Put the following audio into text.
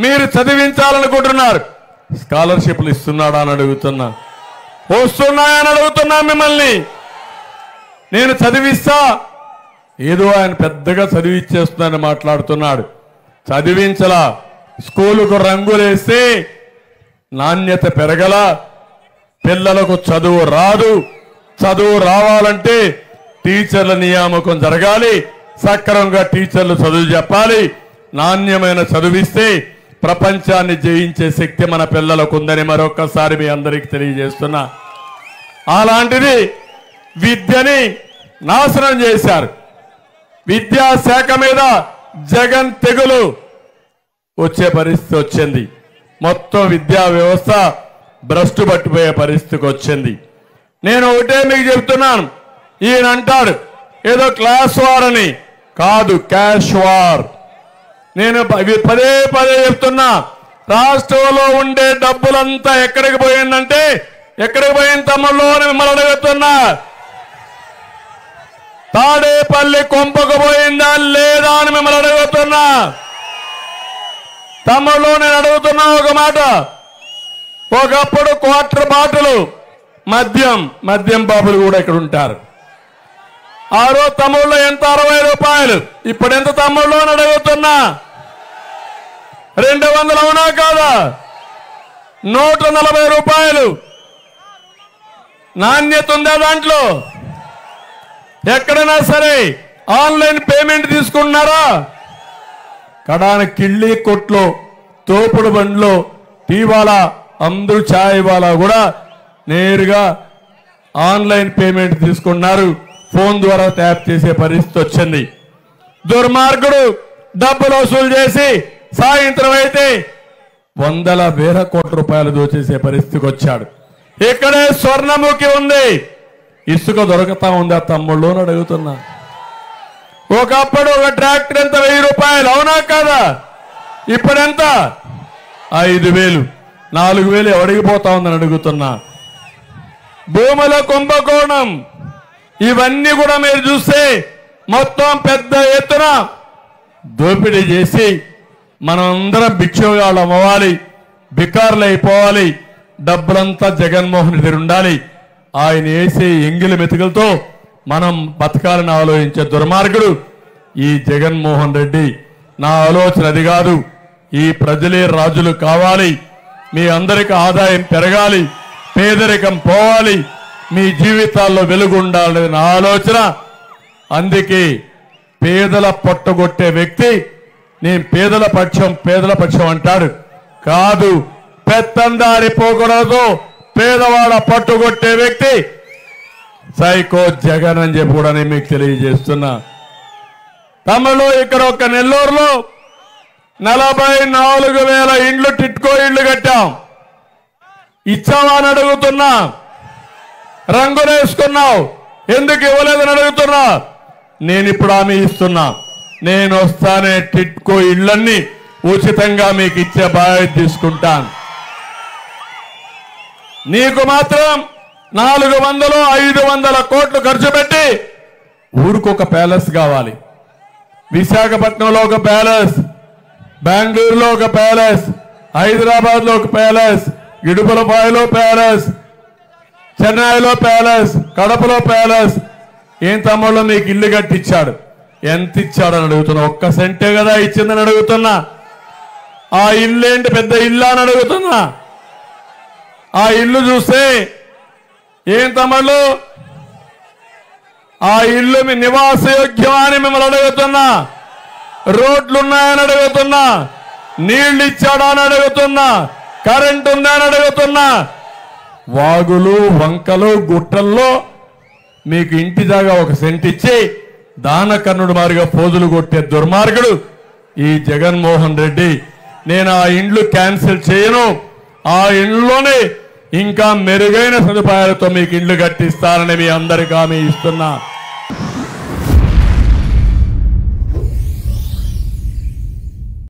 మీరు చదివించాలనుకుంటున్నారు, స్కాలర్షిప్లు ఇస్తున్నాడా అని అడుగుతున్నా, వస్తున్నాయని అడుగుతున్నా మిమ్మల్ని. నేను చదివిస్తా, ఏదో ఆయన పెద్దగా చదివిచ్చేస్తున్నానని మాట్లాడుతున్నాడు. చదివించలా, స్కూలుకు రంగులేస్తే నాణ్యత పెరగల, పిల్లలకు చదువు రాదు. చదువు రావాలంటే టీచర్ల నియామకం జరగాలి, సక్రమంగా టీచర్లు చదువు చెప్పాలి. నాణ్యమైన చదివిస్తే ప్రపంచాన్ని జయించే శక్తి మన పిల్లలకు ఉందని మరొక్కసారి మీ అందరికీ తెలియజేస్తున్నా. అలాంటిది విద్యని నాశనం చేశారు. విద్యాశాఖ మీద జగన్ తెగులు వచ్చే పరిస్థితి వచ్చింది. మొత్తం విద్యా వ్యవస్థ భ్రష్టు పట్టిపోయే పరిస్థితికి వచ్చింది. నేను ఒకటే మీకు చెప్తున్నాను, ఈయన అంటాడు ఏదో క్లాస్ వార్ అని, కాదు క్యాష్ వార్. నేను పదే పదే చెప్తున్నా, రాష్ట్రంలో ఉండే డబ్బులంతా ఎక్కడికి పోయిందంటే, ఎక్కడికి పోయింది తమ్ముళ్ళు అని మిమ్మల్ని అడుగుతున్నా. తాడేపల్లి కొంపకు పోయిందా లేదా అని మిమ్మల్ని అడుగుతున్నా. తమ్ముళ్ళు నేను అడుగుతున్నా ఒక మాట, ఒకప్పుడు క్వార్టర్ బాటిల్ మద్యం బాబులు కూడా ఇక్కడ ఉంటారు. ఆ రోజు తమ్ముళ్ళు ఎంత 60 రూపాయలు, ఇప్పుడు ఎంత తమ్ముళ్ళు అని అడుగుతున్నా. 200 అవునా కాదా? 140 రూపాయలు. నాణ్యత ఉందా దాంట్లో? ఎక్కడైనా సరే ఆన్లైన్ పేమెంట్ తీసుకుంటున్నారా? కడాన కిళ్ళి కొట్లో, తోపుడు బండ్లో, టీవాలా, అందరూ ఛాయ్ వాలా కూడా నేరుగా ఆన్లైన్ పేమెంట్ తీసుకున్నారు. ఫోన్ ద్వారా ట్యాప్ చేసే పరిస్థితి వచ్చింది. దుర్మార్గుడు డబ్బులు వసూలు చేసి సాయంత్రం అయితే 100,000 కోట్ల రూపాయలు దోచేసే పరిస్థితికి వచ్చాడు. ఇక్కడే స్వర్ణముఖి ఉంది, ఇసుక దొరకతా ఉందా తమ్ముళ్ళు అని అడుగుతున్నా. ఒకప్పుడు ఒక ట్రాక్టర్ ఎంత 1000 రూపాయలు, అవునా కాదా? ఇప్పుడెంత? 5,000, 4,000 ఎవడికి పోతా ఉందని అడుగుతున్నా. భూముల కుంభకోణం, ఇవన్నీ కూడా మీరు చూస్తే మొత్తం పెద్ద ఎత్తున దోపిడీ చేసి మనం అందరం భిక్షగాళ్ళు అవ్వాలి, బికార్లు అయిపోవాలి. డబ్బులంతా జగన్మోహన్ రెడ్డి ఉండాలి. ఆయన వేసే ఎంగిలి మెతుకులతో మనం బతకాలని ఆలోచించే దుర్మార్గుడు ఈ జగన్మోహన్ రెడ్డి. నా ఆలోచన అది కాదు, ఈ ప్రజలే రాజులు కావాలి, మీ అందరికి ఆదాయం పెరగాలి, పేదరికం పోవాలి, మీ జీవితాల్లో వెలుగు ఉండాలనేది నా ఆలోచన. అందుకే పేదల పొట్టగొట్టే వ్యక్తి, నేను పేదల పక్షం అంటాడు. కాదు, పెత్తందారి పోకూడదు, పేదవాడ పట్టుకొట్టే వ్యక్తి సైకో జగన్ అని చెప్పి కూడా నేను మీకు తెలియజేస్తున్నా. తమిళలో ఇక్కడ ఒక నెల్లూరులో 44,000 ఇండ్లు టిట్కో ఇండ్లు కట్టాం. ఇచ్చావా అని అడుగుతున్నా. రంగులేసుకున్నావు, ఎందుకు ఇవ్వలేదని అడుగుతున్నా. నేను ఇప్పుడు హామీ ఇస్తున్నా, నేను వస్తానే టిట్కో ఇళ్లన్నీ ఉచితంగా మీకు ఇచ్చే బాధ్యత తీసుకుంటాను. నీకు మాత్రం 400, 500 కోట్లు ఖర్చు పెట్టి ఊరికొక ప్యాలెస్ కావాలి. విశాఖపట్నంలో ఒక ప్యాలెస్, బెంగళూరులో ఒక ప్యాలెస్, హైదరాబాద్లో ఒక ప్యాలెస్, ఇడుపులపాయలో ప్యాలెస్, చెన్నైలో ప్యాలెస్, కడపలో ప్యాలెస్. ఏం తమ్ముళ్ళు మీకు ఇల్లు కట్టించాడు, ఎంత ఇచ్చాడని అడుగుతున్నా. 1 సెంటే కదా ఇచ్చిందని అడుగుతున్నా. ఆ ఇల్లు ఏంటి పెద్ద ఇల్లు అని అడుగుతున్నా. ఆ ఇల్లు చూస్తే ఏం తమ్ముళ్ళు, ఆ ఇల్లు మీ నివాసయోగ్యం అని మిమ్మల్ని అడుగుతున్నా. రోడ్లున్నాయని అడుగుతున్నా, నీళ్లు ఇచ్చాడా అని అడుగుతున్నా, కరెంట్ ఉందా అని అడుగుతున్నా. వాగులు, వంకలు, గుట్టల్లో మీకు ఇంటి జాగా 1 సెంట్ ఇచ్చి దానకర్ణుడు మారిగా పోజులు కొట్టే దుర్మార్గుడు ఈ జగన్మోహన్ రెడ్డి. నేను ఆ ఇండ్లు క్యాన్సిల్ చేయను, ఆ ఇండ్లోనే ఇంకా మెరుగైన సదుపాయాలతో మీకు ఇండ్లు కట్టిస్తానని మీ అందరికీ హామీ ఇస్తున్నా.